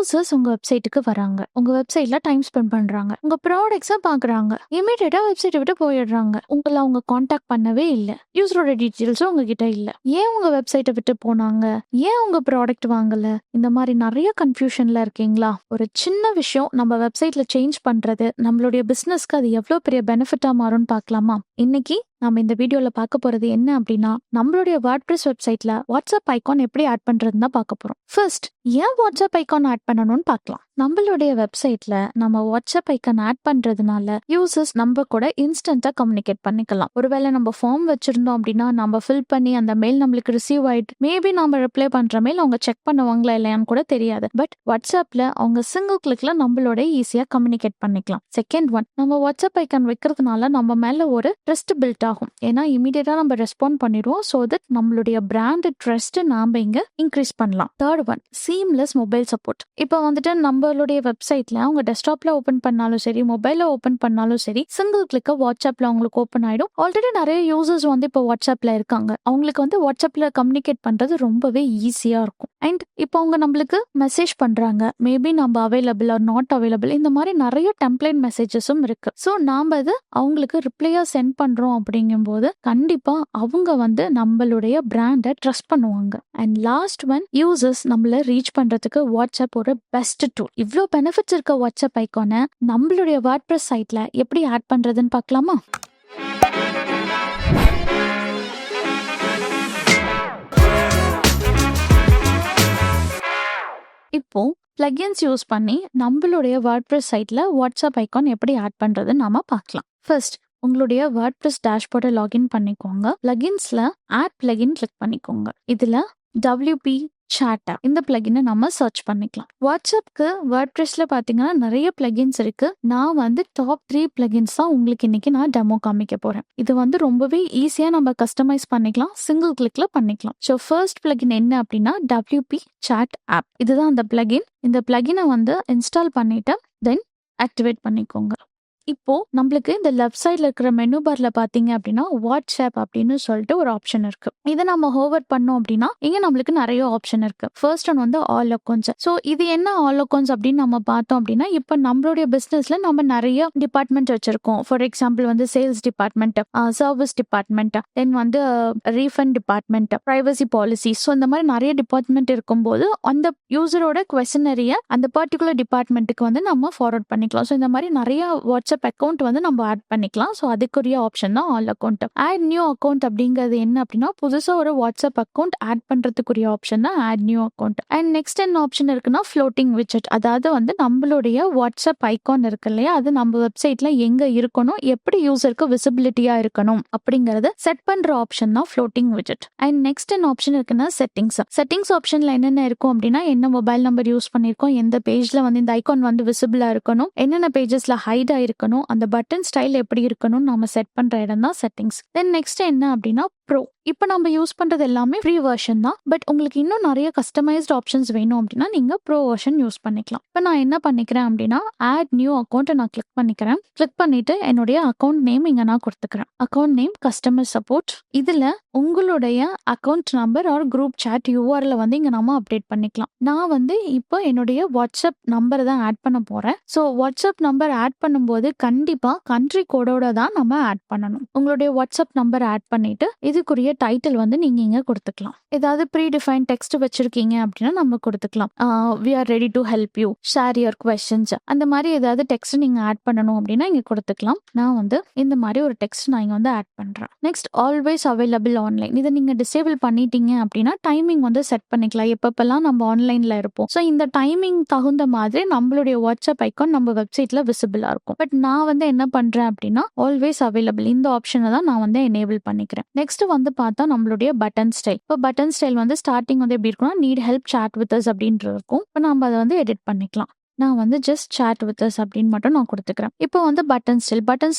Users உங்க வெப்சைட்டுக்கு வராங்க. உங்க வெப்சைட்ல டைம் ஸ்பெண்ட் பண்றாங்க. உங்க ப்ராடக்ட்ஸ பார்க்குறாங்க. இம்மீடியட்டா வெப்சைட்ட விட்டு போயிடுறாங்க. உங்கள அவங்க கான்டாக்ட் பண்ணவே இல்ல. யூசரோட டீட்டெயில்ஸும் உங்ககிட்ட இல்ல. ஏன் உங்க வெப்சைட்ட விட்டு போனாங்க? ஏன் உங்க ப்ராடக்ட் வாங்கல? இந்த மாரி நெறைய கன்ஃப்யூஷன்ல இருக்கீங்களா? ஒரு சின்ன விஷயம் நம்ம வெப்சைட்ல சேஞ்ச் பண்றது, நம்மளுடைய பிசினஸ்க்கு அது எவ்ளோ பெரிய பெனிஃபிட்டா மாறும்னு பார்க்கலாமா? இன்னைக்கு நம்ம இந்த வீடியோல பார்க்க போறது என்ன அப்படின்னா, நம்மளுடைய WordPress வெப்சைட்ல வாட்ஸ்அப் ஐகான் எப்படி ஆட் பண்றதுன்னு தான் பார்க்க போறோம். ஃபர்ஸ்ட், ஏன் வாட்ஸ்அப் ஐகான் ஆட் பண்ணணும்னு பார்க்கலாம். நம்மளுடைய வெப்சைட்ல நம்ம வாட்ஸ்அப் ஐகான் ஆட் பண்றதுனால யூசர்ஸ் நம்ம கூட இன்ஸ்டன்ட்டா கம்யூனிகேட் பண்ணிக்கலாம். ஒருவேளை நம்ம ஃபார்ம் வச்சிருந்தோம் அப்படின்னா நம்ம ஃபில் பண்ணி அந்த மெயில் நம்மளுக்கு ரிசீவ் ஆயிட்டு மேபி நம்ம ரிப்ளை பண்ற மெயில் அவங்க செக் பண்ணுவாங்களா இல்லையான்னு கூட தெரியாது. பட் வாட்ஸ்அப்ல அவங்க சிங்கிள் கிளிக்ல நம்மளோட ஈஸியா கம்யூனிகேட் பண்ணிக்கலாம். செகண்ட் ஒன், நம்ம வாட்ஸ்அப் ஐகான் வைக்கிறதுனால நம்ம மேல ஒரு ட்ரஸ்ட் பில்ட் ஆகும். ஏன்னா இமீடியட்டா நம்ம ரெஸ்பாண்ட் பண்ணிடுவோம். ஸோ தட் நம்மளுடைய பிராண்ட் ட்ரஸ்ட் நாம இங்க இன்க்ரீஸ் பண்ணலாம். Third one, seamless mobile support. இப்போ வந்துட்டு நம்மளுடைய வெப்சைட்ல அவங்க டெஸ்க்டாப்ல ஓபன் பண்ணாலும் சரி, மொபைல்ல ஓபன் பண்ணாலும் சரி, சிங்கிள் கிளிக்க வாட்ஸ்அப்ல அவங்களுக்கு ஓபன் ஆயிடும். ஆல்ரெடி நிறைய யூசர்ஸ் வந்து இப்போ வாட்ஸ்அப்ல இருக்காங்க. அவங்களுக்கு வந்து வாட்ஸ்அப்ல கம்யூனிகேட் பண்றது ரொம்பவே ஈஸியா இருக்கும். அண்ட் இப்போ அவங்க நம்மளுக்கு மெசேஜ் பண்றாங்க. மேபி நம்ம அவைலபிள் ஆர் நாட் அவைலபிள், இந்த மாதிரி நிறைய டெம்ப்ளேட் மெசேஜஸும் இருக்கு. ஸோ நாம அது அவங்களுக்கு ரிப்ளையா சென்ட் பண்றோம் அப்படிங்கும்போது கண்டிப்பா அவங்க வந்து நம்மளுடைய பிராண்டை ட்ரஸ்ட் பண்ணுவாங்க. அண்ட் லாஸ்ட் ஒன், யூசர்ஸ் நம்மள ரீச் பண்றதுக்கு வாட்ஸ்அப் ஒரு பெஸ்ட் டூல். இவ்வளோ பெனிஃபிட்ஸ் இருக்க வாட்ஸ்அப் ஐகானை நம்மளுடைய WordPress சைட்ல எப்படி ஆட் பண்றதுன்னு பார்க்கலாமா? இப்போ பிளகின்ஸ் யூஸ் பண்ணி நம்மளுடைய WordPress சைட்ல வாட்ஸ்அப் ஐகான் எப்படி ஆட் பண்றதுன்னு நாம பார்க்கலாம். ஃபர்ஸ்ட், உங்களுடைய WordPress டேஷ்போர்டை லாகின் பண்ணிக்கோங்க. பிளகின்ஸ்ல ஆட் பிளகின் கிளிக் பண்ணிக்கோங்க. இதுல WP Chat இந்த பிளகினை நம்ம சர்ச் பண்ணிக்கலாம். வாட்ஸ்அப்க்கு WordPressல பாத்தீங்கன்னா நிறைய பிளகின்ஸ் இருக்கு. நான் வந்து டாப் 3 பிளகின்ஸ் தான் உங்களுக்கு இன்னைக்கு நான் டெமோ காமிக்க போறேன். இது வந்து ரொம்பவே ஈஸியா நம்ம கஸ்டமைஸ் பண்ணிக்கலாம். சிங்கிள் கிளிக்ல பண்ணிக்கலாம். ஸோ ஃபர்ஸ்ட் பிளகின் என்ன அப்படின்னா WP Chat ஆப். இதுதான் அந்த பிளகின். இந்த பிளகினை வந்து இன்ஸ்டால் பண்ணிட்டு தென் ஆக்டிவேட் பண்ணிக்கோங்க. இப்போ நம்மளுக்கு இந்த லெஃப்ட் சைட்ல இருக்கிற மெனு பார்ல பாத்தீங்க அப்படின்னா வாட்ஸ்அப் அப்படின்னு சொல்லிட்டு ஒரு ஆப்ஷன் இருக்கு. இதை நம்ம ஹோவர் பண்ணோம் அப்படின்னா இங்க நம்மளுக்கு நிறைய ஆப்ஷன் இருக்கு. ஃபர்ஸ்ட் ஒன் வந்து ஆல் அக்கௌண்ட்ஸ். ஸோ இது என்ன ஆல் அக்கௌண்ட்ஸ் அப்படின்னு நம்ம பார்த்தோம் அப்படின்னா, இப்போ நம்மளுடைய பிசினஸ்ல நம்ம நிறைய டிபார்ட்மெண்ட் வச்சிருக்கோம். ஃபார் எக்ஸாம்பிள் வந்து சேல்ஸ் டிபார்ட்மெண்ட், சர்வீஸ் டிபார்ட்மெண்ட், தென் வந்து refund department, privacy policy. So இந்த மாதிரி நிறைய டிபார்ட்மெண்ட் இருக்கும்போது அந்த யூசரோட குவெஷனரிய அந்த பர்டிகுலர் டிபார்ட்மெண்ட்டுக்கு வந்து நம்ம ஃபார்வர்ட் பண்ணிக்கலாம். ஸோ இந்த மாதிரி நிறைய வாட்ஸ்அப் அக்கௌண்ட் வந்து நம்ம ஆட் பண்ணிக்கலாம். ஸோ அதுக்குரிய ஆப்ஷன் தான் all account. Add new account அப்படிங்கிறது என்ன அப்படின்னா, புதுசா ஒரு வாட்ஸ்அப் அக்கௌண்ட் ஆட் பண்றதுக்குரிய ஆப்ஷன் தான் add new account. And next என்ன ஆப்ஷன் இருக்குன்னா ஃப்ளோட்டிங் விட்ஜெட். அதாவது வந்து நம்மளுடைய வாட்ஸ்அப் ஐகான் இருக்கு இல்லையா, அது நம்ம வெப்சைட்ல எங்க இருக்கணும், எப்படி யூசருக்கு விசிபிலிட்டியா இருக்கணும் அப்படிங்கறத செட் பண்ற ஆப்ஷன் தான் ஃப்ளோட்டிங் விட்ஜெட். அண்ட் நெக்ஸ்ட் என்ன ஆப்ஷன் இருக்குன்னா செட்டிங்ஸ் ஆப்ஷன்ல என்னென்ன இருக்கும் அப்படின்னா, என்ன மொபைல் நம்பர் யூஸ் பண்ணிருக்கோம், எந்த பேஜ்ல வந்து இந்த ஐகான் வந்து விசிபிளா இருக்கணும், என்னென்ன பேஜஸ்ல ஹைட் ஆயிருக்கணும், அந்த பட்டன் ஸ்டைல் எப்படி இருக்கணும் நாம செட் பண்ற இடம் தான் செட்டிங்ஸ். தென் நெக்ஸ்ட் என்ன அப்படின்னா ப்ரோ. இப்போ நம்ம யூஸ் பண்றது எல்லாமே ஃப்ரீ வெர்ஷன் தான். பட் உங்களுக்கு இன்னும் நிறைய கஸ்டமைஸ்ட் ஆப்ஷன்ஸ் வேணும் அப்படின்னா நீங்க ப்ரோ வெர்ஷன் யூஸ் பண்ணிக்கலாம். இப்போ நான் என்ன பண்ணிக்கிறேன் அப்படின்னா ஆட் நியூ அக்கௌண்ட் நான் கிளிக் பண்ணிக்கிறேன். கிளிக் பண்ணிட்டு என்னுடைய அக்கௌண்ட் நேம் இங்க நான் கொடுத்துக்கிறேன். Account name customer support. இதுல உங்களுடைய account number or group chat URL வந்து இங்க நாம அப்டேட் பண்ணிக்கலாம். நான் வந்து இப்போ என்னுடைய வாட்ஸ்அப் நம்பர் தான் ஆட் பண்ண போறேன். ஸோ வாட்ஸ்அப் நம்பர் ஆட் பண்ணும்போது கண்டிப்பா கண்ட்ரி கோடோட தான் நம்ம ஆட் பண்ணணும். உங்களுடைய வாட்ஸ்அப் நம்பர் ஆட் பண்ணிட்டு இதுக்குரிய டைட்டில் வந்து நீங்க இங்க கொடுத்துக்கலாம். ஏதாவது ப்ரீ டிஃபைன் டெக்ஸ்ட் வச்சிருக்கீங்க அப்படின்னா நம்ம கொடுத்துக்கலாம். we are ready to help you, share your questions, அந்த மாதிரி ஏதாவது டெக்ஸ்ட் நீங்க ஆட் பண்ணணும் அப்படின்னா இங்க கொடுத்துக்கலாம். நான் வந்து இந்த மாதிரி ஒரு டெக்ஸ்ட் நான் இங்க வந்து ஆட் பண்றேன். Next always available online. இதை நீங்க டிசேபிள் பண்ணிட்டீங்க அப்படின்னா டைமிங் வந்து செட் பண்ணிக்கலாம். எப்பப்பெல்லாம் நம்ம ஆன்லைன்ல இருப்போம். ஸோ இந்த டைமிங் தகுந்த மாதிரி நம்மளுடைய வாட்ஸ்அப் ஐகான் நம்ம வெப்சைட்ல விசிபிளா இருக்கும். பட் நான் வந்து என்ன பண்றேன் அப்படின்னா ஆல்வேஸ் அவைலபிள் இந்த ஆப்ஷனை தான் நான் வந்து எனேபிள் பண்ணிக்கிறேன். நெக்ஸ்ட் வந்து பார்த்தா நம்மளுடைய பட்டன் ஸ்டைல். இப்போ பட்டன் ஸ்டைல் வந்து ஸ்டார்டிங் வந்து எப்படி இருக்கும்னா need help chat with us அப்படின்ட்டு இருக்கும். இப்போ நம்ம அதை வந்து எடிட் பண்ணிக்கலாம். நான் வந்து ஜஸ்ட் சேட் வித் அஸ் அப்படின்னு மட்டும் நான் கொடுத்துக்கிறேன். இப்போ வந்து பட்டன்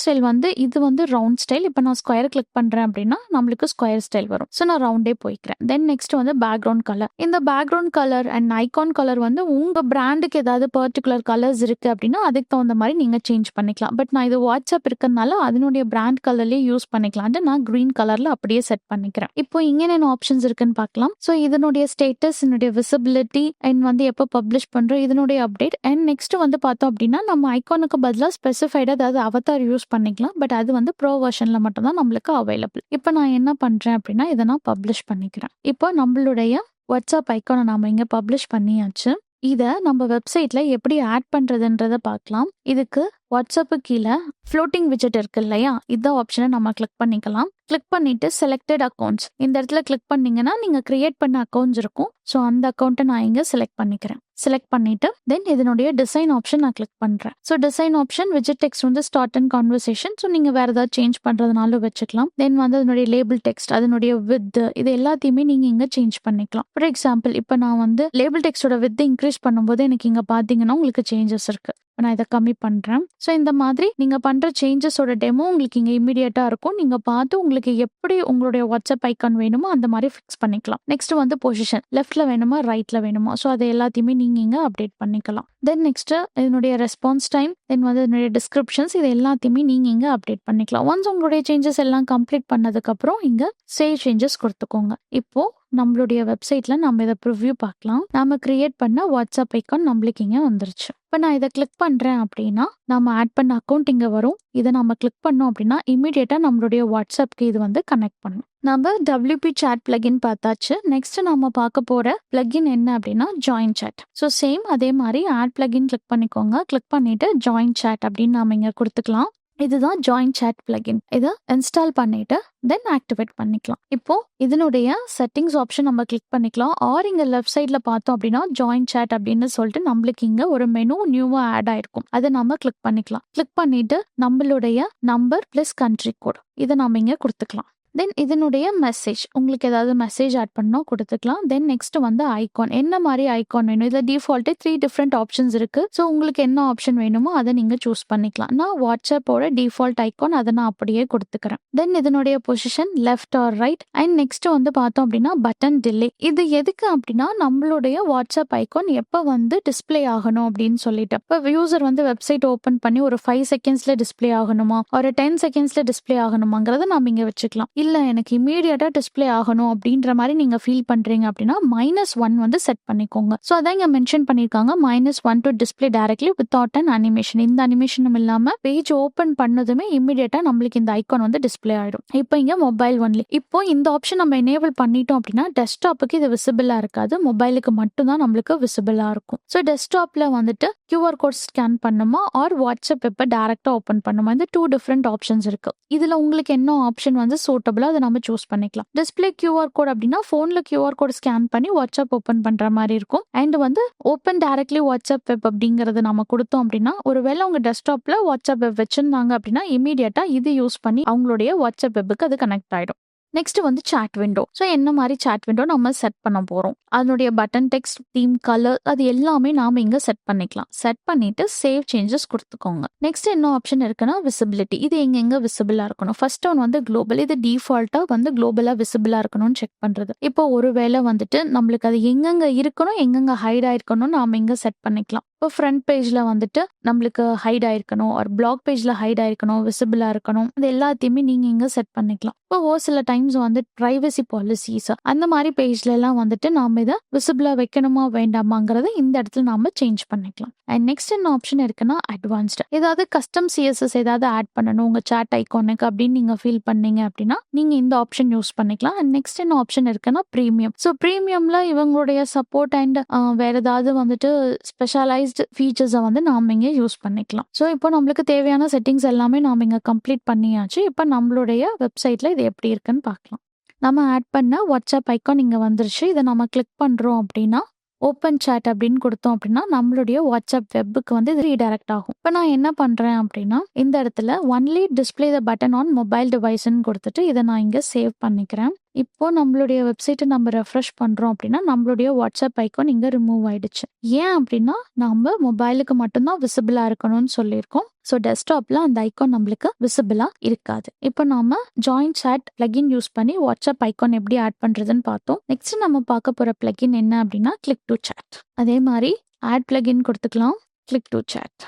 ஸ்டைல் வந்து இது வந்து ரவுண்ட் ஸ்டைல். இப்போ நான் ஸ்கொயர் கிளிக் பண்றேன் அப்படின்னா நம்மளுக்கு ஸ்கொயர் ஸ்டைல் வரும். ஸோ நான் ரவுண்டே போய்க்கிறேன். தென் நெக்ஸ்ட் வந்து பேக்ரவுண்ட் கலர். இந்த background colour and icon colour வந்து உங்க பிராண்டுக்கு ஏதாவது பர்டிகுலர் கலர்ஸ் இருக்கு அப்படின்னா அதுக்கு தகுந்த மாதிரி நீங்க சேஞ்ச் பண்ணிக்கலாம். பட் நான் இது வாட்ஸ்அப் இருக்கிறதுனால அதனுடைய பிராண்ட் கலர்லயே யூஸ் பண்ணிக்கலாம்னு நான் கிரீன் கலர்ல அப்படியே செட் பண்ணிக்கிறேன். இப்போ இங்க என்ன ஆப்ஷன்ஸ் இருக்குன்னு பார்க்கலாம். ஸோ இதனுடைய ஸ்டேட்டஸ், இதனுடைய விசிபிலிட்டி அண்ட் வந்து எப்போ பப்ளிஷ் பண்றோம், இதனுடைய அப்டேட் அண்ட் நெக்ஸ்ட் வந்து பார்த்தோம் அப்படின்னா நம்ம ஐகானுக்கு பதிலாக ஸ்பெசிஃபைடா அதாவது அவதார் யூஸ் பண்ணிக்கலாம். பட் அது வந்து ப்ரோ வெர்ஷன்ல மட்டும் தான் நம்மளுக்கு அவைலபிள். இப்போ நான் என்ன பண்றேன் அப்படின்னா இதை நான் பப்ளிஷ் பண்ணிக்கிறேன். இப்போ நம்மளுடைய வாட்ஸ்அப் ஐகானை நாம இங்க பப்ளிஷ் பண்ணியாச்சு. இதை நம்ம வெப்சைட்ல எப்படி ஆட் பண்றதுன்றத பார்க்கலாம். இதுக்கு வாட்ஸ்அப்பு கீழே ஃப்ளோட்டிங் விஜெட் இருக்கு இல்லையா, இந்த ஆப்ஷனை நம்ம கிளிக் பண்ணிக்கலாம். கிளிக் பண்ணிட்டு செலக்டட் அக்கௌண்ட்ஸ் இந்த இடத்துல கிளிக் பண்ணீங்கன்னா நீங்க கிரியேட் பண்ண அக்கௌண்ட்ஸ் இருக்கும். ஸோ அந்த அக்கௌண்ட்டை நான் இங்க செலக்ட் பண்ணிக்கிறேன். செலக்ட் பண்ணிட்டு தென் இதனுடைய டிசைன் ஆப்ஷன் நான் கிளிக் பண்றேன். ஸோ டிசைன் ஆப்ஷன் விஜெட் டெக்ஸ்ட் வந்து ஸ்டார்ட் அண்ட் கான்வர்சேஷன். ஸோ நீங்க வேற ஏதாவது சேஞ்ச் பண்றதுனாலும் வச்சுக்கலாம். தென் வந்து அதனுடைய லேபிள் டெக்ஸ்ட், அதனுடைய வித், இது எல்லாத்தையுமே நீங்க இங்க சேஞ்ச் பண்ணிக்கலாம். ஃபார் எக்ஸாம்பிள் இப்போ நான் வந்து லேபிள் டெக்ஸ்டோட வித் இன்க்ரீஸ் பண்ணும்போது எனக்கு இங்க பாத்தீங்கன்னா உங்களுக்கு சேஞ்சஸ் இருக்கு. நான் இதை கம்மி பண்றேன். ஸோ இந்த மாதிரி நீங்க பண்ற சேஞ்சஸோட டெமோ உங்களுக்கு இங்க இமீடியட்டா இருக்கும். நீங்க பார்த்து உங்களுக்கு எப்படி உங்களுடைய வாட்ஸ்அப் ஐகான் வேணுமோ அந்த மாதிரி ஃபிக்ஸ் பண்ணிக்கலாம். நெக்ஸ்ட் வந்து பொசிஷன், லெஃப்ட்ல வேணுமா ரைட்ல வேணுமா, ஸோ அதை எல்லாத்தையுமே நீங்க இங்க அப்டேட் பண்ணிக்கலாம். தென் நெக்ஸ்ட் இதனுடைய ரெஸ்பான்ஸ் டைம், தென் வந்து இதனுடைய டிஸ்கிரிப்ஷன்ஸ், இது எல்லாத்தையுமே நீங்க இங்க அப்டேட் பண்ணிக்கலாம். ஒன்ஸ் உங்களுடைய சேஞ்சஸ் எல்லாம் கம்ப்ளீட் பண்ணதுக்கு அப்புறம் இங்க சேவ் சேஞ்சஸ் கொடுத்துக்கோங்க. இப்போ நம்மளுடைய வெப்சைட்ல நம்ம இதை ப்ரிவ்யூ பார்க்கலாம். நாம கிரியேட் பண்ண வாட்ஸ்அப் ஐகான் நம்மளுக்கு இங்க வந்துருச்சு. இப்போ நான் இதை கிளிக் பண்றேன் அப்படின்னா நம்ம ஆட் பண்ண அக்கௌண்ட் இங்க வரும். இதை நம்ம கிளிக் பண்ணோம் அப்படின்னா இமீடியட்டா நம்மளுடைய வாட்ஸ்அப்க்கு இது வந்து கனெக்ட் பண்ணும். நம்ம WP சாட் பிளகின் பார்த்தாச்சு. நெக்ஸ்ட் நம்ம பார்க்க போற பிளகின் என்ன அப்படின்னா ஜாயின் சாட். ஸோ சேம் அதே மாதிரி ஆட் பிளகின் கிளிக் பண்ணிக்கோங்க. கிளிக் பண்ணிட்டு ஜாயின் சாட் அப்படின்னு நாம இங்க கொடுத்துக்கலாம். இதுதான் ஜாயின் சாட் பிளகின். இதை இன்ஸ்டால் பண்ணிட்டு தென் ஆக்டிவேட் பண்ணிக்கலாம். இப்போ இதனுடைய செட்டிங்ஸ் ஆப்ஷன் நம்ம கிளிக் பண்ணிக்கலாம். ஆர் இங்க லெஃப்ட் சைட்ல பார்த்தோம் அப்படின்னா ஜாயின் சாட் அப்படின்னு சொல்லிட்டு நம்மளுக்கு இங்க ஒரு மெனு நியூவா ஆட் ஆயிருக்கும். அதை நம்ம கிளிக் பண்ணிக்கலாம். கிளிக் பண்ணிட்டு நம்மளுடைய நம்பர் பிளஸ் கண்ட்ரி கோட் இதை நம்ம இங்க கொடுத்துக்கலாம். தென் இதனுடைய மெசேஜ், உங்களுக்கு ஏதாவது மெசேஜ் ஆட் பண்ணோம் கொடுத்துக்கலாம். தென் நெக்ஸ்ட் வந்து ஐகான், என்ன மாதிரி ஐகான் வேணும். இதில் டிஃபால்ட்டே 3 டிஃப்ரெண்ட் ஆப்ஷன்ஸ் இருக்கு. ஸோ உங்களுக்கு என்ன ஆப்ஷன் வேணுமோ அதை நீங்க சூஸ் பண்ணிக்கலாம். நான் வாட்ஸ்அப்போட டிஃபால்ட் ஐகான் அதை நான் அப்படியே கொடுத்துக்கிறேன். தென் இதனுடைய position left or right and next வந்து பார்த்தோம் அப்படின்னா பட்டன் டிலே. இது எதுக்கு அப்படின்னா நம்மளுடைய வாட்ஸ்அப் ஐகான் எப்போ வந்து டிஸ்பிளே ஆகணும் அப்படின்னு சொல்லிட்டு, இப்போ யூசர் வந்து வெப்சைட் ஓப்பன் பண்ணி ஒரு 5 செகண்ட்ஸ்ல டிஸ்பிளே ஆகணுமா, ஒரு 10 செகண்ட்ஸ்ல டிஸ்பிளே ஆகணுமாங்கிறத நம்ம இங்க வச்சுக்கலாம். இல்ல எனக்கு இமீடியட்டா டிஸ்பிளே ஆகணும் அப்படின்ற மாதிரி நீங்க ஃபீல் பண்றீங்க அப்படின்னா -1 வந்து செட் பண்ணிக்கோங்க. ஸோ அதான் இங்க மென்ஷன் பண்ணிருக்காங்க -1 to display directly without an animation. இந்த அனிமேஷனும் இல்லாம பேஜ் ஓபன் பண்ணதுமே இமீடியட்டா நம்மளுக்கு இந்த ஐகான் வந்து டிஸ்பிளே ஆயிடும். இப்போ இங்க மொபைல் ஒன்லி. இப்போ இந்த ஆப்ஷன் நம்ம எனேபிள் பண்ணிட்டோம் அப்படின்னா டெஸ்க்டாப்புக்கு இது விசிபிளா இருக்காது, மொபைலுக்கு மட்டும் தான் நம்மளுக்கு விசிபிளா இருக்கும். ஸோ டெஸ்க்டாப்ல வந்துட்டு QR கோட் ஸ்கேன் பண்ணுமா ஆர் வாட்ஸ்அப் எப்ப டைரக்டா ஓபன் பண்ணுமா, இந்த 2 டிஃப்ரெண்ட் ஆப்ஷன்ஸ் இருக்கு. இதுல உங்களுக்கு என்ன ஆப்ஷன் வந்து சூட்டபிளா அதை நம்ம சூஸ் பண்ணிக்கலாம். டிஸ்பிளே QR கோட் அப்படின்னா போன்ல QR கோட் ஸ்கேன் பண்ணி வாட்ஸ்அப் ஓபன் பண்ற மாதிரி இருக்கும். அண்ட் வந்து ஓபன் டைரக்ட்லி வாட்ஸ்அப் வெப் அப்படிங்கறது நம்ம கொடுத்தோம் அப்படின்னா ஒருவேளை உங்க டெஸ்க்டாப்ல வாட்ஸ்அப் வெப் வச்சிருந்தாங்க அப்படின்னா இமீடியட்டா இது யூஸ் பண்ணி அவங்களுடைய வாட்ஸ்அப் வெப்புக்கு அது கனெக்ட் ஆயிடும். நெக்ஸ்ட் வந்து சாட் விண்டோ. ஸோ என்ன மாதிரி சாட் விண்டோ நம்ம செட் பண்ண போறோம், அதனுடைய பட்டன் டெக்ஸ்ட், தீம், கலர், அது எல்லாமே நாம இங்க செட் பண்ணிக்கலாம். செட் பண்ணிட்டு சேவ் சேஞ்சஸ் கொடுத்துக்கோங்க. நெக்ஸ்ட் என்ன ஆப்ஷன் இருக்குன்னா விசிபிலிட்டி. இது எங்க விசிபிளா இருக்கணும். ஃபர்ஸ்ட் ஒன் வந்து குளோபல். இது டிஃபால்ட்டா வந்து குளோபலா விசிபிளா இருக்கணும்னு செக் பண்றது. இப்போ ஒருவேளை வந்துட்டு நம்மளுக்கு அது எங்கெங்க இருக்கணும், எங்கெங்க ஹைட் ஆயிருக்கணும் நாம இங்க செட் பண்ணிக்கலாம். இப்போ ஃப்ரண்ட் பேஜ்ல வந்துட்டு நம்மளுக்கு ஹைட் ஆயிருக்கணும், ஒரு பிளாக் பேஜ்ல ஹைட் ஆயிருக்கணும், விசிபிளா இருக்கணும், இது எல்லாத்தையுமே நீங்க இங்க செட் பண்ணிக்கலாம். இப்போ ஒரு சில டைம்ஸ் வந்து பிரைவசி பாலிசிஸ் அந்த மாதிரி பேஜ்ல எல்லாம் வந்துட்டு நாம இதை விசிபிளா வைக்கணுமா வேண்டாமாங்கிறத இந்த இடத்துல நாம சேஞ்ச் பண்ணிக்கலாம். அண்ட் நெக்ஸ்ட் என்ன ஆப்ஷன் இருக்குன்னா அட்வான்ஸ்ட். ஏதாவது கஸ்டம் CSS ஏதாவது ஆட் பண்ணணும் உங்க சாட் ஐகானுக்கு அப்படின்னு நீங்க ஃபீல் பண்ணீங்க அப்படின்னா நீங்க இந்த ஆப்ஷன் யூஸ் பண்ணிக்கலாம். அண்ட் நெக்ஸ்ட் என்ன ஆப்ஷன் இருக்குன்னா பிரீமியம். ஸோ பிரீமியம்ல இவங்களுடைய சப்போர்ட் அண்ட் வேற ஏதாவது வந்துட்டு ஸ்பெஷலைஸ்ட் ஃபீச்சர்ஸை வந்து நாம இங்க யூஸ் பண்ணிக்கலாம். ஸோ இப்போ நம்மளுக்கு தேவையான செட்டிங்ஸ் எல்லாமே நாம இங்க கம்ப்ளீட் பண்ணியாச்சு. இப்போ நம்மளுடைய வெப்சைட்ல இது எப்படி இருக்குன்னு பார்க்கலாம். நம்ம ஆட் பண்ண வாட்ஸ்அப் ஐகான் இங்க வந்துருச்சு. இதை நம்ம கிளிக் பண்றோம் அப்படின்னா ஓப்பன் சாட் அப்படின்னு கொடுத்தோம் அப்படின்னா நம்மளுடைய வாட்ஸ்அப் வெப்புக்கு வந்து இது ரீடைரக்ட் ஆகும். இப்போ நான் என்ன பண்றேன் அப்படின்னா இந்த இடத்துல only display the button on mobile டிவைஸ்ன்னு கொடுத்துட்டு இதை நான் இங்க சேவ் பண்ணிக்கிறேன். இப்போ நம்மளுடைய வெப்சைட்ட நம்ம ரெஃப்ரெஷ் பண்றோம் அப்படின்னா, நம்மளுடைய வாட்ஸ்அப் ஐகான் இங்க ரிமூவ் ஆயிடுச்சு. ஏன் அப்படின்னா, நம்ம மொபைலுக்கு மட்டும் தான் விசிபிளா இருக்கணும்னு சொல்லியிருக்கோம். ஸோ டெஸ்க்டாப்ல அந்த ஐகான் நம்மளுக்கு விசிபிளா இருக்காது. இப்போ நாம ஜாயின் சாட் பிளகின் யூஸ் பண்ணி வாட்ஸ்அப் ஐகான் எப்படி ஆட் பண்றதுன்னு பார்த்தோம். நெக்ஸ்ட் நம்ம பார்க்க போற பிளகின் என்ன அப்படின்னா கிளிக் டு சாட். அதே மாதிரி ஆட் பிளகின் கொடுத்துக்கலாம், கிளிக் டு சாட்.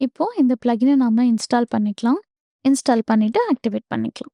இப்போ இந்த பிளகினை நாம இன்ஸ்டால் பண்ணிக்கலாம். இன்ஸ்டால் பண்ணிட்டு ஆக்டிவேட் பண்ணிக்கலாம்.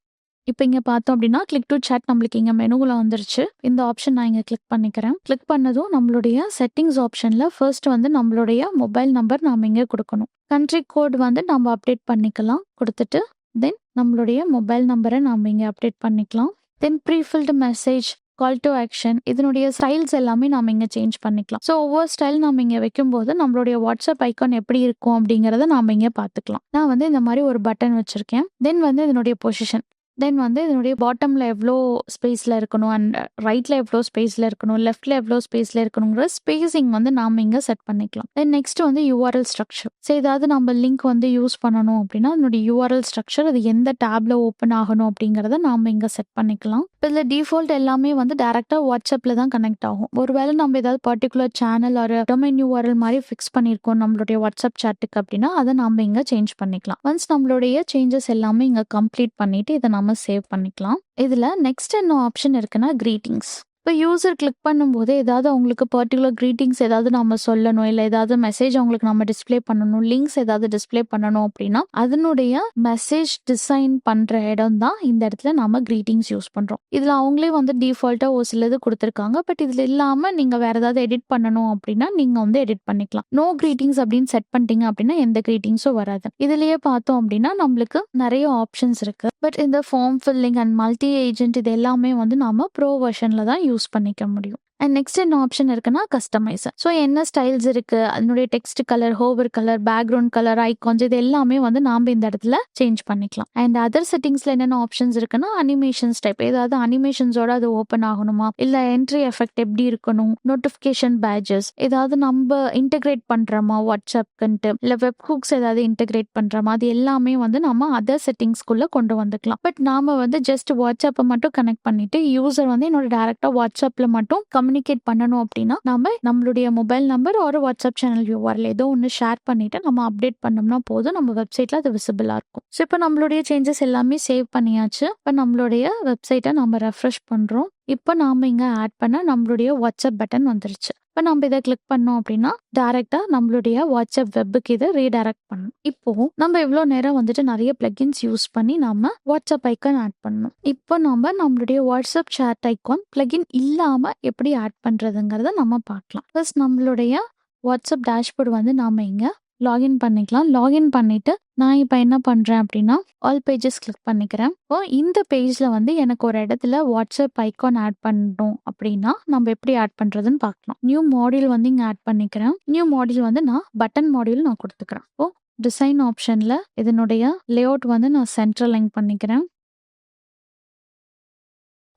இப்போ இங்க பார்த்தோம் அப்படின்னா கிளிக் டு சாட் நம்மளுக்கு இங்க மெனுல வந்துருச்சு. இந்த ஆப்ஷன் நான் இங்க கிளிக் பண்ணிக்கிறேன். கிளிக் பண்ணதும் நம்மளுடைய செட்டிங்ஸ் ஆப்ஷன்ல ஃபர்ஸ்ட் வந்து நம்மளுடைய மொபைல் நம்பர் நாம இங்க கொடுக்கணும். கண்ட்ரி கோட் வந்து நம்ம அப்டேட் பண்ணிக்கலாம். கொடுத்துட்டு தென் நம்மளுடைய மொபைல் நம்பரை நாம இங்க அப்டேட் பண்ணிக்கலாம். Then prefilled message, call to action, இதனுடைய ஸ்டைல்ஸ் எல்லாமே நாம இங்க சேஞ்ச் பண்ணிக்கலாம். ஸோ ஒவ்வொரு ஸ்டைல் நாம இங்க வைக்கும்போது நம்மளுடைய வாட்ஸ்அப் ஐகான் எப்படி இருக்கும் அப்படிங்கறத நாம இங்க பார்த்துக்கலாம். நான் வந்து இந்த மாதிரி ஒரு பட்டன் வச்சிருக்கேன். தென் வந்து இதனுடைய பொசிஷன், தென் வந்து இதனுடைய பாட்டம்ல எவ்வளோ ஸ்பேஸ்ல இருக்கணும் அண்ட் ரைட்ல எவ்வளோ ஸ்பேஸ்ல இருக்கணும், லெஃப்ட்ல எவ்வளோ ஸ்பேஸ்ல இருக்கணுங்கிற ஸ்பேசிங் வந்து நாம இங்க செட் பண்ணிக்கலாம். தென் நெக்ஸ்ட் வந்து யூஆர்எல் ஸ்ட்ரக்சர். ஸோ ஏதாவது நம்ம லிங்க் வந்து யூஸ் பண்ணணும் அப்படின்னா அதனுடைய யூஆர்எல் ஸ்ட்ரக்சர் அது எந்த டேப்ல ஓப்பன் ஆகணும் அப்படிங்கறத நாம இங்க செட் பண்ணிக்கலாம். இதுல டிஃபால்ட் எல்லாமே வந்து டைரக்டா வாட்ஸ்அப்ல தான் கனெக்ட் ஆகும். ஒருவேளை நம்ம ஏதாவது பர்டிகுலர் சேனல் ஒரு டொமைன் யூஆர்எல் மாதிரி ஃபிக்ஸ் பண்ணியிருக்கோம் நம்மளுடைய வாட்ஸ்அப் சாட்டுக்கு அப்படின்னா அதை நாம இங்க சேஞ்ச் பண்ணிக்கலாம். ஒன்ஸ் நம்மளுடைய சேஞ்சஸ் எல்லாமே இங்க கம்ப்ளீட் பண்ணிட்டு இதை நம்ம சேவ் பண்ணிக்கலாம். இதுல நெக்ஸ்ட் என்ன ஆப்ஷன் இருக்குன்னா கிரீட்டிங்ஸ். இப்போ யூசர் கிளிக் பண்ணும்போது ஏதாவது அவங்களுக்கு பர்டிகுலர் கிரீட்டிங்ஸ் ஏதாவது நம்ம சொல்லணும், இல்லை ஏதாவது மெசேஜ் அவங்களுக்கு நம்ம டிஸ்பிளே பண்ணணும், லிங்க்ஸ் ஏதாவது டிஸ்பிளே பண்ணணும் அப்படின்னா அதனுடைய மெசேஜ் டிசைன் பண்ற இடம் தான் இந்த இடத்துல நாம கிரீட்டிங்ஸ் யூஸ் பண்றோம். இதுல அவங்களே வந்து டிஃபால்ட்டா ஒரு சிலது கொடுத்துருக்காங்க. பட் இதுல இல்லாம நீங்க வேற ஏதாவது எடிட் பண்ணணும் அப்படின்னா நீங்க வந்து எடிட் பண்ணிக்கலாம். நோ கிரீட்டிங்ஸ் அப்படின்னு செட் பண்ணிட்டீங்க அப்படின்னா எந்த கிரீட்டிங்ஸும் வராது. இதுலயே பார்த்தோம் அப்படின்னா நம்மளுக்கு நிறைய ஆப்ஷன்ஸ் இருக்கு. பட் இந்த form filling and multi agent இது எல்லாமே வந்து நாம ப்ரோ வெர்ஷன்ல தான் யூஸ் பண்ணிக்க முடியும். அண்ட் நெக்ஸ்ட் என்ன ஆப்ஷன் இருக்குன்னா கஸ்டமைசர். ஸோ என்ன ஸ்டைல்ஸ் இருக்கு, அதனுடைய text colour, hover colour, background colour, icons இது எல்லாமே வந்து நாம இந்த இடத்துல சேஞ்ச் பண்ணிக்கலாம். அண்ட் அதர் செட்டிங்ஸ்ல என்னென்ன ஆப்ஷன்ஸ் இருக்குன்னா அனிமேஷன்ஸ் டைப், ஏதாவது அனிமேஷன்ஸோட அது ஓப்பன் ஆகணுமா, இல்ல என்ட்ரி எஃபெக்ட் எப்படி இருக்கணும், நோட்டிபிகேஷன் பேஜஸ் ஏதாவது நம்ம இன்டெகிரேட் பண்றோமா வாட்ஸ்அப்க்குன்ட்டு, இல்ல வெப் ஹூக்ஸ் ஏதாவது இன்டெகிரேட் பண்றோமா, அது எல்லாமே வந்து நம்ம அதர் செட்டிங்ஸ்குள்ள கொண்டு வந்துக்கலாம். பட் நாம வந்து ஜஸ்ட் வாட்ஸ்அப்பை மட்டும் கனெக்ட் பண்ணிட்டு யூசர் வந்து என்னோட டைரக்டா வாட்ஸ்அப்ல மட்டும் கம்யூனிகேட் பண்ணணும் அப்படின்னா நம்ம நம்மளுடைய மொபைல் நம்பர் ஒரு வாட்ஸ்அப் சேனல் யூஆர்எல் ஏதோ ஒன்று ஷேர் பண்ணிட்டு நம்ம அப்டேட் பண்ணோம்னா போதும், நம்ம வெப்சைட்ல அது விசிபிளா இருக்கும். ஸோ இப்போ நம்மளுடைய சேஞ்சஸ் எல்லாமே சேவ் பண்ணியாச்சு. இப்போ நம்மளுடைய வெப்சைட்டை நம்ம ரெஃப்ரெஷ் பண்றோம். இப்போ நாம இங்க ஆட் பண்ண நம்மளுடைய வாட்ஸ்அப் பட்டன் வந்துருச்சு. இப்போ நம்ம இதை கிளிக் பண்ணோம் அப்படின்னா டைரக்டா நம்மளுடைய வாட்ஸ்அப் வெப்புக்கு இதை ரீடைரக்ட் பண்ணணும். இப்போ நம்ம இவ்வளோ நேரம் வந்துட்டு நிறைய பிளகின்ஸ் யூஸ் பண்ணி நம்ம வாட்ஸ்அப் ஐக்கான் ஆட் பண்ணணும். இப்போ நம்ம நம்மளுடைய வாட்ஸ்அப் சாட் ஐக்கான் பிளகின் இல்லாம எப்படி ஆட் பண்றதுங்கிறத நம்ம பார்க்கலாம். ஃபர்ஸ்ட் நம்மளுடைய வாட்ஸ்அப் டேஷ்போர்டு வந்து நாம இங்க லாகின் பண்ணிக்கலாம். லாகின் பண்ணிட்டு நான் இப்போ என்ன பண்றேன் அப்படின்னா ஆல் பேஜஸ் கிளிக் பண்ணிக்கிறேன். இப்போ இந்த பேஜ்ல வந்து எனக்கு ஒரு இடத்துல வாட்ஸ்அப் ஐகான் ஆட் பண்ணணும் அப்படின்னா நம்ம எப்படி ஆட் பண்றதுன்னு பார்க்கலாம். நியூ மாடியூல் வந்து இங்க ஆட் பண்ணிக்கிறேன். நியூ மாடியூல் வந்து நான் பட்டன் மாடியூல் நான் கொடுத்துக்கிறேன். இப்போ டிசைன் ஆப்ஷன்ல இதனுடைய லேஅவுட் வந்து நான் சென்டர் அலைன் பண்ணிக்கிறேன்.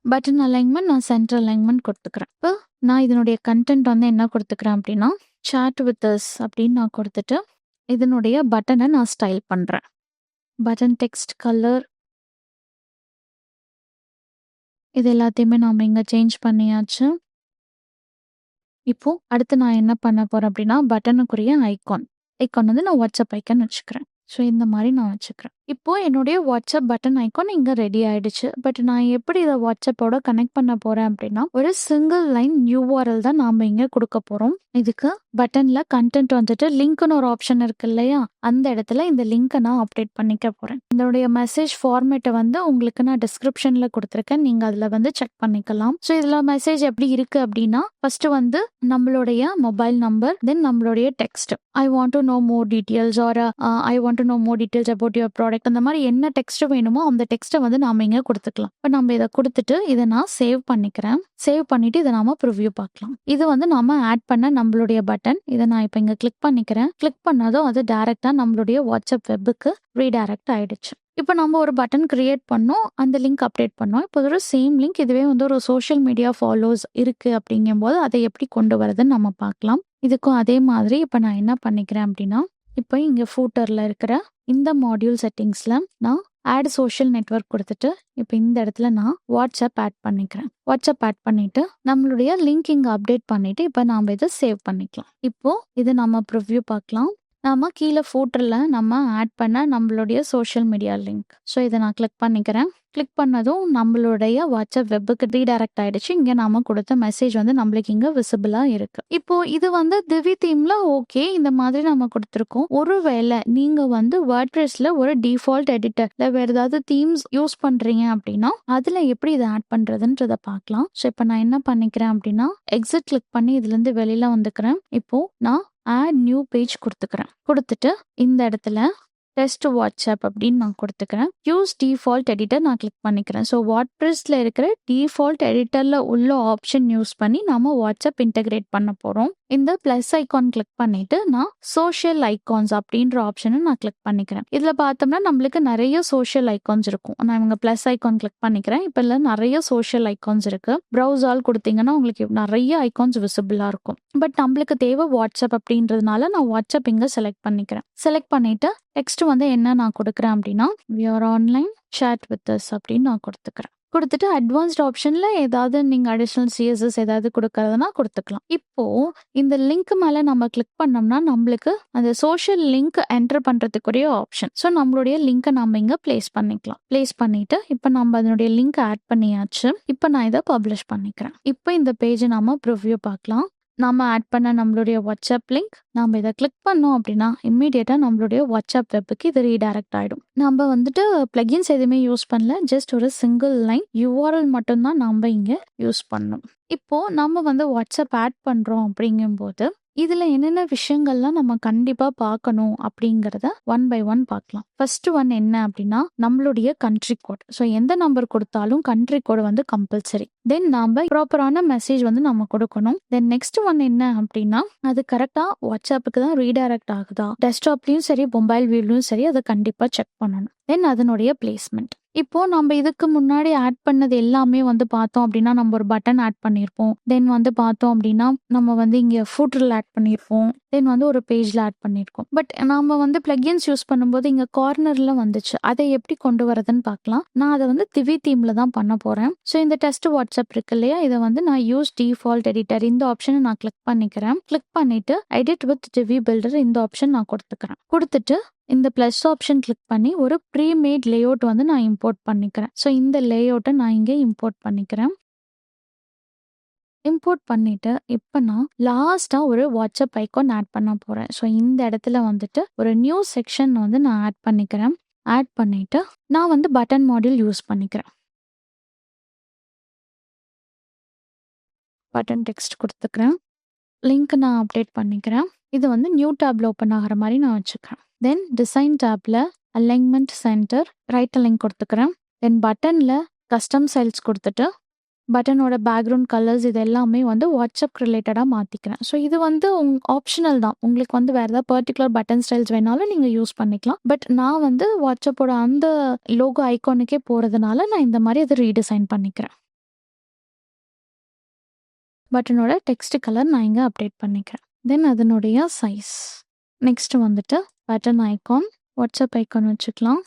பட்டன் அலைன்மெண்ட் நான் சென்டர் அலைன்மெண்ட் கொடுத்துக்கிறேன். இப்போ நான் இதனுடைய கண்டென்ட் வந்து என்ன கொடுத்துக்கிறேன் அப்படின்னா சாட் வித் அஸ் அப்படின்னு நான் கொடுத்துட்டு இதனுடைய பட்டனை நான் ஸ்டைல் பண்றேன். பட்டன் டெக்ஸ்ட் கலர் இது எல்லாத்தையுமே நாம இங்க சேஞ்ச் பண்ணியாச்சு. இப்போ அடுத்து நான் என்ன பண்ண போறேன் அப்படின்னா பட்டனுக்குரிய ஐகான் வந்து நான் வாட்ஸ்அப் ஐக்கான் வச்சுக்கிறேன். ஸோ இந்த மாதிரி நான் வச்சுக்கிறேன். இப்போ என்னுடைய வாட்ஸ்அப் பட்டன் ஐகான் இங்க ரெடி ஆயிடுச்சு. பட் நான் எப்படி இதை வாட்ஸ்அப்போட கனெக்ட் பண்ண போறேன் அப்படின்னா ஒரு சிங்கிள் லைன் யூஆர்எல் தான் நாம இங்க கொடுக்க போறோம். இதுக்கு பட்டன்ல கண்டென்ட் வந்துட்டு லிங்க்னு ஒரு ஆப்ஷன் இருக்கு இல்லையா, அந்த இடத்துல இந்த லிங்கை நான் அப்டேட் பண்ணிக்க போறேன். இதனுடைய மெசேஜ் ஃபார்மேட்டை வந்து உங்களுக்கு நான் டிஸ்கிரிப்ஷன்ல கொடுத்துருக்கேன், நீங்க அதுல வந்து செக் பண்ணிக்கலாம். ஸோ இதுல மெசேஜ் எப்படி இருக்கு அப்படின்னா ஃபர்ஸ்ட் வந்து நம்மளுடைய மொபைல் நம்பர், தென் நம்மளுடைய text I want to know more details or I want to know more details about your product, அந்த மாதிரி என்ன டெக்ஸ்ட் வேணுமோ அந்த டெக்ஸ்ட்டை வந்து நாம இங்க கொடுத்துக்கலாம். இப்போ நம்ம இதை கொடுத்துட்டு இதை நான் சேவ் பண்ணிக்கிறேன். சேவ் பண்ணிட்டு இதை நாம ப்ரிவ்யூ பார்க்கலாம். இது வந்து நாம ஆட் பண்ண நம்மளுடைய பட்டன். இதை நான் இப்போ இங்க கிளிக் பண்ணிக்கிறேன். கிளிக் பண்ணதும் அது டைரக்டா நம்மளுடைய வாட்ஸ்அப் வெப்புக்கு ரீடைரக்ட் ஆயிடுச்சு. இப்போ நம்ம ஒரு பட்டன் கிரியேட் பண்ணோம், அந்த லிங்க் அப்டேட் பண்ணோம். இப்போ ஒரு சேம் லிங்க் இதுவே வந்து ஒரு சோஷியல் மீடியா ஃபாலோஸ் இருக்கு அப்படிங்கும்போது அதை எப்படி கொண்டு வரதுன்னு நம்ம பார்க்கலாம். இதுக்கும் அதே மாதிரி இப்போ நான் என்ன பண்ணிக்கிறேன் அப்படின்னா இப்போ இங்க ஃபூட்டர்ல இருக்கிற இந்த மாடியூல் செட்டிங்ஸ்ல நான் ஆட் சோஷியல் நெட்வொர்க் கொடுத்துட்டு இப்போ இந்த இடத்துல நான் வாட்ஸ்அப் ஆட் பண்ணிக்கிறேன். வாட்ஸ்அப் ஆட் பண்ணிட்டு நம்மளுடைய லிங்க் இங்கே அப்டேட் பண்ணிட்டு இப்போ நாம் இதை சேவ் பண்ணிக்கலாம். இப்போ இது நம்ம ப்ரிவ்யூ பார்க்கலாம். நாம கீழே ஃபூட்டரில் நம்ம ஆட் பண்ண நம்மளுடைய சோஷியல் மீடியா லிங்க். ஸோ இதை நான் கிளிக் பண்ணிக்கிறேன். கிளிக் பண்ணதும் நம்மளுடைய வாட்ஸ்அப் வெப்புக்கு ரீடைரக்ட் ஆயிடுச்சு. இங்கே நாம கொடுத்த மெசேஜ் வந்து நம்மளுக்கு இங்கே விசிபிளாக இருக்கு. இப்போ இது வந்து திவி தீம்ல ஓகே, இந்த மாதிரி நம்ம கொடுத்துருக்கோம். ஒருவேளை நீங்க வந்து வேர்ட்பிரஸ்ல ஒரு டிஃபால்ட் எடிட்டர்ல வேற ஏதாவது தீம்ஸ் யூஸ் பண்றீங்க அப்படின்னா அதுல எப்படி இதை ஆட் பண்றதுன்றத பார்க்கலாம். ஸோ இப்போ நான் என்ன பண்ணிக்கிறேன் அப்படின்னா எக்ஸிட் கிளிக் பண்ணி இதுல இருந்து வெளியில வந்துக்கிறேன். இப்போ நான் ஆட் நியூ பேஜ் கொடுத்துட்டு இந்த இடத்துல டெஸ்ட் வாட்ஸ்அப் அப்படின்னு நான் கொடுத்துக்கிறேன். யூஸ் டிஃபால்ட் எடிட்டர் நான் கிளிக் பண்ணிக்கிறேன். ஸோ வாட்ப்ரெஸ்ல இருக்கிற டிஃபால்ட் எடிட்டர்ல உள்ள ஆப்ஷன் யூஸ் பண்ணி நம்ம வாட்ஸ்அப் இன்டகிரேட் பண்ண போறோம். இந்த பிளஸ் ஐகான் கிளிக் பண்ணிட்டு நான் சோஷியல் ஐகான்ஸ் அப்படின்ற ஆப்ஷனை நான் கிளிக் பண்ணிக்கிறேன். இதுல பார்த்தோம்னா நம்மளுக்கு நிறைய சோஷியல் ஐகான்ஸ் இருக்கும். நான் இவங்க பிளஸ் ஐகான் கிளிக் பண்ணிக்கிறேன். இப்போ இல்லை நிறைய சோஷியல் ஐகான்ஸ் இருக்கு. ப்ரௌஸ் ஆல் கொடுத்தீங்கன்னா உங்களுக்கு நிறைய ஐகான்ஸ் விசிபிளா இருக்கும். பட் நம்மளுக்கு தேவை வாட்ஸ்அப் அப்படின்றதுனால நான் வாட்ஸ்அப் இங்க செலக்ட் பண்ணிக்கிறேன். செலக்ட் பண்ணிட்டு நெக்ஸ்ட் வந்து என்ன நான் கொடுக்குறேன் அப்படின்னா we are online chat with us அப்படின்னு நான் கொடுத்துட்டு அட்வான்ஸ்ட் ஆப்ஷன்ல ஏதாவது நீங்க அடிஷனல் சிஎஸ்எஸ் ஏதாவது கொடுக்கறதுனா கொடுத்துக்கலாம். இப்போ இந்த லிங்க் மேல நம்ம கிளிக் பண்ணோம்னா நம்மளுக்கு அந்த சோஷியல் லிங்க் என்டர் பண்றதுக்குரிய ஆப்ஷன். ஸோ நம்மளுடைய லிங்கை நம்ம இங்க பிளேஸ் பண்ணிக்கலாம். பிளேஸ் பண்ணிட்டு இப்போ நம்ம அதனுடைய லிங்க் ஆட் பண்ணியாச்சு. இப்போ நான் இதை பப்ளிஷ் பண்ணிக்கிறேன். இப்போ இந்த பேஜை நாம ப்ரிவ்யூ பார்க்கலாம். நாம ஆட் பண்ண நம்மளுடைய வாட்ஸ்அப் லிங்க் நம்ம இதை கிளிக் பண்ணோம் அப்படின்னா இம்மீடியட்டா நம்மளுடைய வாட்ஸ்அப் வெப்புக்கு இது ரீடைரக்ட் ஆயிடும். நம்ம வந்துட்டு பிளகின்ஸ் எதுவுமே யூஸ் பண்ணல, ஜஸ்ட் ஒரு சிங்கிள் லைன் URL மட்டும்தான் நம்ம இங்க யூஸ் பண்ணோம். இப்போ நம்ம வந்து வாட்ஸ்அப் ஆட் பண்றோம் அப்படிங்கும்போது இதுல என்னென்ன விஷயங்கள்லாம் நம்ம கண்டிப்பா பார்க்கணும் அப்படிங்கறத ஒன் பை ஒன் பார்க்கலாம். ஃபர்ஸ்ட் ஒன் என்ன அப்படின்னா நம்மளுடைய கண்ட்ரி கோட். ஸோ எந்த நம்பர் கொடுத்தாலும் கண்ட்ரி கோட் வந்து கம்பல்சரி. தென் நாம ப்ராப்பரான மெசேஜ் வந்து நம்ம கொடுக்கணும். தென் நெக்ஸ்ட் ஒன் என்ன அப்படின்னா அது கரெக்டா வாட்ஸ்அப்புக்கு தான் ரீடைரக்ட் ஆகுதா, டெஸ்க்டாப்லயும் சரி மொபைல் வியூலயும் சரி அதை கண்டிப்பா செக் பண்ணணும். தென் அதனுடைய பிளேஸ்மெண்ட். இப்போ நம்ம இதுக்கு முன்னாடி ஆட் பண்ணது எல்லாமே வந்து பார்த்தோம் அப்படின்னா நம்ம ஒரு பட்டன் ஆட் பண்ணியிருப்போம். தென் வந்து பார்த்தோம் அப்படின்னா நம்ம வந்து இங்க ஃபூட்டர்ல ஆட் பண்ணியிருப்போம். தென் வந்து ஒரு பேஜ்ல ஆட் பண்ணியிருக்கோம். பட் நாம வந்து பிளகின்ஸ் யூஸ் பண்ணும்போது இங்க கார்னர்ல வந்துச்சு. அதை எப்படி கொண்டு வரதுன்னு பார்க்கலாம். நான் அதை வந்து திவி தீம்ல தான் பண்ண போறேன். ஸோ இந்த டெஸ்ட் வாட்ஸ்அப் இருக்கு இல்லையா, இதை வந்து நான் யூஸ் டிஃபால்ட் எடிட்டர் இந்த ஆப்ஷனை நான் கிளிக் பண்ணிக்கிறேன். கிளிக் பண்ணிட்டு எடிட் வித் டிவி பில்டர் இந்த ஆப்ஷன் நான் கொடுத்துட்டு இந்த பிளஸ் ஆப்ஷன் கிளிக் பண்ணி ஒரு ப்ரீமேட் லேஅவுட் வந்து நான் இம்போர்ட் பண்ணிக்கிறேன். ஸோ இந்த லேஅவுட்டை நான் இங்கே இம்போர்ட் பண்ணிக்கிறேன். இம்போர்ட் பண்ணிட்டு இப்போ நான் லாஸ்டா ஒரு வாட்ஸ்அப் ஐகான் ஆட் பண்ண போறேன். ஸோ இந்த இடத்துல வந்துட்டு ஒரு நியூ செக்ஷன் வந்து நான் ஆட் பண்ணிக்கிறேன். ஆட் பண்ணிட்டு நான் வந்து பட்டன் மாடியூல் யூஸ் பண்ணிக்கிறேன். பட்டன் டெக்ஸ்ட் கொடுத்துக்கிறேன். லிங்க் நான் அப்டேட் பண்ணிக்கிறேன். இது வந்து நியூ டேப்ல ஓப்பன் ஆகிற மாதிரி நான் வச்சுக்கிறேன். தென் டிசைன் டேப்ல அலைன்மெண்ட் சென்டர் ரைட் அலைன் கொடுத்துக்கிறேன். தென் பட்டன்ல கஸ்டம் ஸ்டைல்ஸ் கொடுத்துட்டு பட்டனோட பேக்ரவுண்ட் கலர்ஸ் இது எல்லாமே வந்து வாட்ஸ்அப் ரிலேட்டடாக மாற்றிக்கிறேன். ஸோ இது வந்து ஆப்ஷனல் தான். உங்களுக்கு வந்து வேறு ஏதாவது பர்டிகுலர் பட்டன் ஸ்டைல்ஸ் வேணாலும் நீங்கள் யூஸ் பண்ணிக்கலாம். பட் நான் வந்து வாட்ஸ்அப்போட அந்த லோகோ ஐகானுக்கே போகிறதுனால நான் இந்த மாதிரி அதை ரீடிசைன் பண்ணிக்கிறேன். பட்டனோட டெக்ஸ்ட் கலர் நான் இங்கே அப்டேட் பண்ணிக்கிறேன். தென் அதனுடைய சைஸ். நெக்ஸ்ட் வந்துட்டு பட்டன் ஐகான் வாட்ஸ்அப் ஐகான் வச்சுக்கலாம்.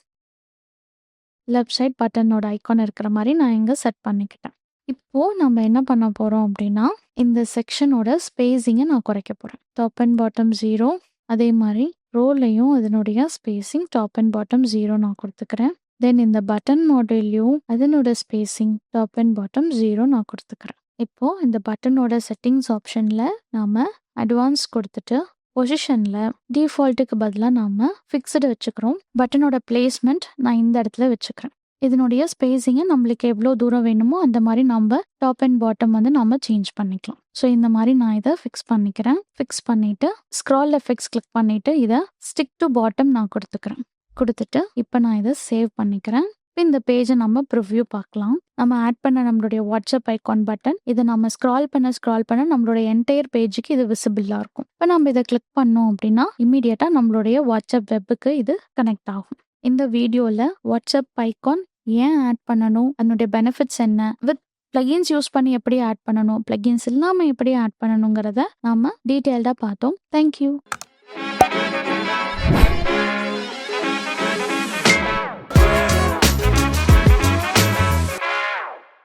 லெஃப்ட் சைட் பட்டனோட ஐகான் இருக்கிற மாதிரி நான் இங்கே செட் பண்ணிக்கிட்டேன். இப்போ நம்ம என்ன பண்ண போறோம் அப்படின்னா இந்த செக்ஷனோட ஸ்பேசிங்கை நான் குறைக்க போறேன். Top and bottom 0. அதே மாதிரி ரோலையும் அதனுடைய ஸ்பேசிங் டாப் அண்ட் பாட்டம் 0 நான் கொடுத்துக்கிறேன். தென் இந்த பட்டன் மாடல்லையும் அதனோட ஸ்பேசிங் டாப் அண்ட் பாட்டம் 0 நான் கொடுத்துக்கிறேன். இப்போ இந்த பட்டனோட செட்டிங்ஸ் ஆப்ஷன்ல நாம அட்வான்ஸ் கொடுத்துட்டு பொசிஷன்ல டிஃபால்ட்டுக்கு பதிலாக நாம ஃபிக்ஸ்டு வச்சுக்கிறோம். பட்டனோட பிளேஸ்மெண்ட் நான் இந்த இடத்துல வச்சுக்கிறேன். இதனுடைய ஸ்பேசிங்கை நம்மளுக்கு எவ்வளோ தூரம் வேணுமோ அந்த மாதிரி நம்ம டாப் அண்ட் பாட்டம் வந்து நம்ம சேஞ்ச் பண்ணிக்கலாம். ஸோ இந்த மாதிரி நான் இதை ஃபிக்ஸ் பண்ணிக்கிறேன். ஃபிக்ஸ் பண்ணிட்டு ஸ்க்ரால் எஃபெக்ட்ஸ் கிளிக் பண்ணிட்டு இதை ஸ்டிக் டு பாட்டம் நான் கொடுத்துட்டு இப்போ நான் இதை சேவ் பண்ணிக்கிறேன். இந்த பேஜை நம்ம ப்ரிவ்யூ பார்க்கலாம். நம்ம ஆட் பண்ண நம்மளுடைய வாட்ஸ்அப் ஐகான் பட்டன் இதை நம்ம ஸ்க்ரால் பண்ண நம்மளுடைய என்டையர் பேஜுக்கு இது விசிபிளாக இருக்கும். இப்போ நம்ம இதை கிளிக் பண்ணோம் அப்படின்னா இமீடியட்டா நம்மளுடைய வாட்ஸ்அப் வெப்புக்கு இது கனெக்ட் ஆகும். இந்த வீடியோவில் வாட்ஸ்அப் ஐகான் ஏன் ஆட் பண்ணணும், அதனுடைய பெனிஃபிட்ஸ் என்ன, வித் பிளகின்ஸ் யூஸ் பண்ணி எப்படி ஆட் பண்ணணும், பிளகின்ஸ் இல்லாமல் எப்படி ஆட் பண்ணணுங்கிறத நாம டீட்டெயில்டாக பார்த்தோம். தேங்க்யூ.